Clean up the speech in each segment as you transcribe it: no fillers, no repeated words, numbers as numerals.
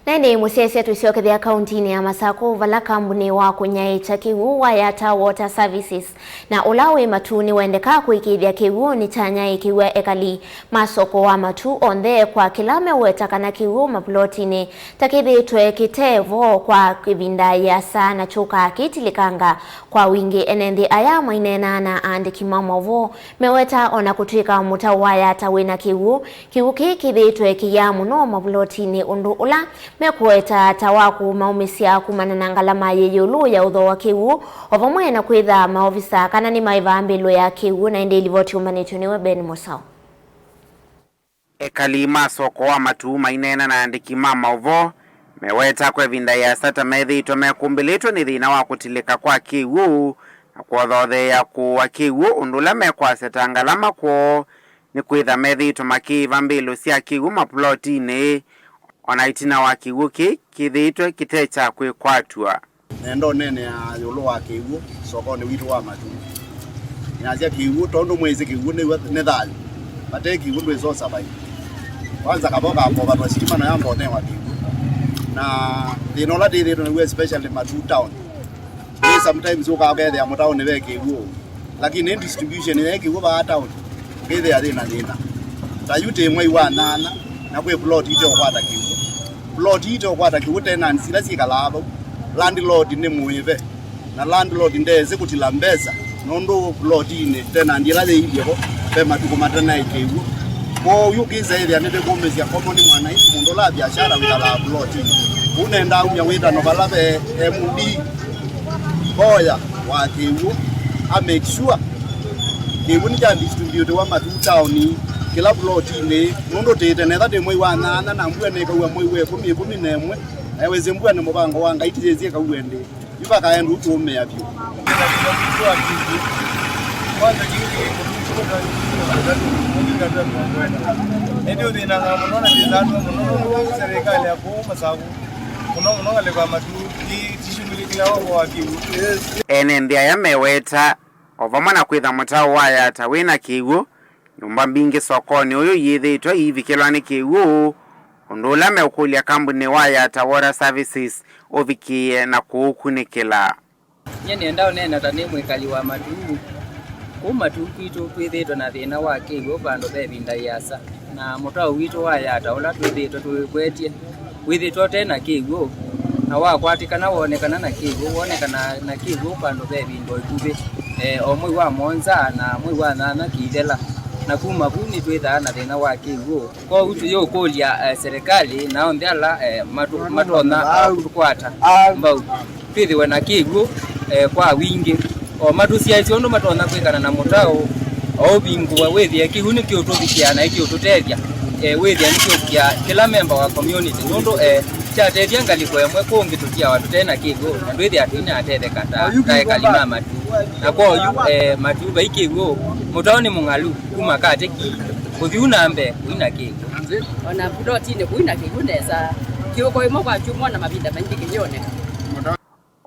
Nende musese tusiokethia kauntini ya Masaku vala kambuni wa unyaiikya Kiw'U wa Yatta Water Services na ulawi Matuu niwendeka kuikiithya Kiw'U ni unyaiikya ekali masoko wa Matuu onthe kwa kila meuweta kana Kiw'U mavuloyini takithitwe kite vo kwa ivinda ya saa na kuka kiitilikanga kwa wingi enenthi aya mainenana andiki mamovo meuweta ona kutwika mutau wa Yatta wina Kiw'U kithitwe kiya muno mavuloyini undu ula mekuweta tawaku maumisia kumana na ngalama yeyulu ya utho wa Kiw'U ovamwe na kwitha maofisa kana ni maivambilo ya Kiw'U na indi ilivoti umanityo niwe Ben Musau. Ekali masoko wa Matuu mainena na andiki mamovo meweta kwa vinda ya sata methitwe mekumbilitwe ni thina wa kutilika kwa Kiw'U na kuothoothea kuwa Kiw'U undula mekwaseta ngalama kwoo ni kwitha methitwe makivambilo sia Kiw'U mavuloyini ona Thina wa Kiw'U kithethiitwe kite cha kwikwatw'a nendo nene ya yulu wa Kiw'U soko ni witu wa Matuu nyasia Kiw'U tondu mwezi Kiw'U ni thali bate Kiw'U ndwezo sabai kwanza kaboka hapo watu wasima na yambo onthe wa Kiw'U na thina la thithitwe ni especially Matuu town sometimes ukagethe ya town ni we Kiw'U lakini distribution ya Kiw'U ba town gethe ya thina tayute mwai wa nana na kwe plot ite okwata Kiw'U plot ite okwata Kiw'U tena nsila sikalabo landlord ni muive na landlord ndeze kutila mbeza nondo plot ine tena ndila le iliyoko pe matuko matana Kiw'U ko yukiza ile anede komezi ya common mwananchi mundo la biashara witala plot unaenda umya wita no balabe MD boya wa Kiw'U a make sure Kiw'U ni distribute wa Matuu town kila plotini nondo tete netha de mwai wa nana na mbua ne kawa mwai we 10 aweze mbua ne mubango wanga itizezie kawende iba kaendu tume yapyo kwanza ndio thina ngamona ndizano muno serikali ya Masaku muno ngale kwa Matuu tishumulikila wa Kiw'U enenthi aya meweta ovamwe na kwitha mutau wa Yatta wina Kiw'U nyumba mbingi sokoni uyu yithitwe ivikilwa ni Kiw'U undula meukulia kambuni wa Yatta Water Services uvikie na kuukunikila nyeni endao nena tani mwikali wa Matuu Matuu kwitu twithitwe na thina wa Kiw'U vandu vevinda yasa na mutau witu wa Yatta ula twithitwe twikwetie withitwe tena Kiw'U na wakwatikana wonekana na Kiw'U wonekana na Kiw'U vandu vevindo ikuvi omwe wa monza na mwe wa nana kidela na kuma buni twitha na thina wa Kiw'U kwa utu yo kulia serikali na onthe ala matona kukwata mbau twithiwe na Kiw'U kwa wingi o matusia ciondo matona kwikana na mutau o bingu wa withia Kiw'U ni kio tuvikia na kio tutethia withia ni kio kia kila member wa community nondo cha tethia ngaliko emwe kungi tukia watu tena Kiw'U na withia Thina atetheka ta ekali Matuu na kwa yu Matuu ba Kiw'U mutau ni mungalu kuma kate kuthiu nambe wina Kiw'U ona plotini kuina Kiw'U nesa kioko imo kwa chumwa na mavinda maingi kinyone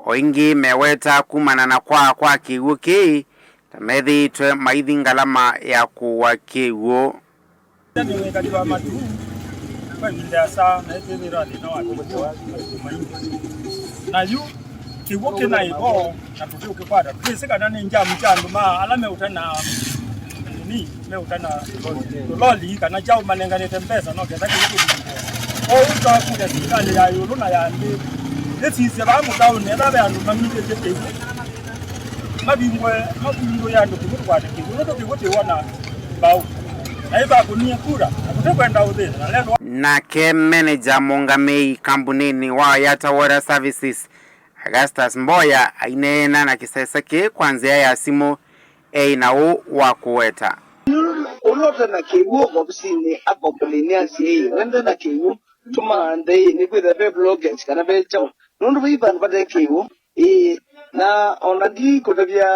oingi meweta kumana na kwa Kiw'U tamethitwe maithi ngalama ya kuwa Kiw'U ni kali wa Matuu kwa vinda saa na thithira thina wa na yu Kiw'U kina ibo na tuki ukipata kisika nani nja mchandu ma alame utana ni meutana loli kana jao malenganete mpesa no keza Kiw'U utakuja serikali ya yulu na ya ndi esi ba mutau ne da bandu mamite Kiw'U mabingwe yandu kukwata Kiw'U ndo Kiw'U wana bau aiba kunia kura akutekwenda udhini na leo na ke manager mongamei kambunini wa Yatta Water Services Augustus Mboya ainena na kisesa ke kwanzia ya simu na wa kuweta ulota na Kiw'U obusini akomplainia si wende na Kiw'U tuma ndei ni kwitha be bloggers kana be chao nundu biban pate Kiw'U na onadi kutavia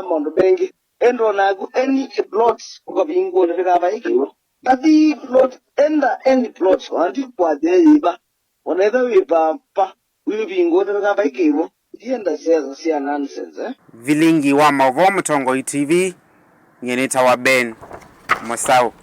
mondo bengi endo na any plots kwa bingo na kaba Kiw'U tadi plot any plots andi kwa deiba wanaitha wiba pa bingo na kaba Kiw'U dienda sia nonsense vilingi wa mavo mtongo TV nyeneta wa Ben Musau.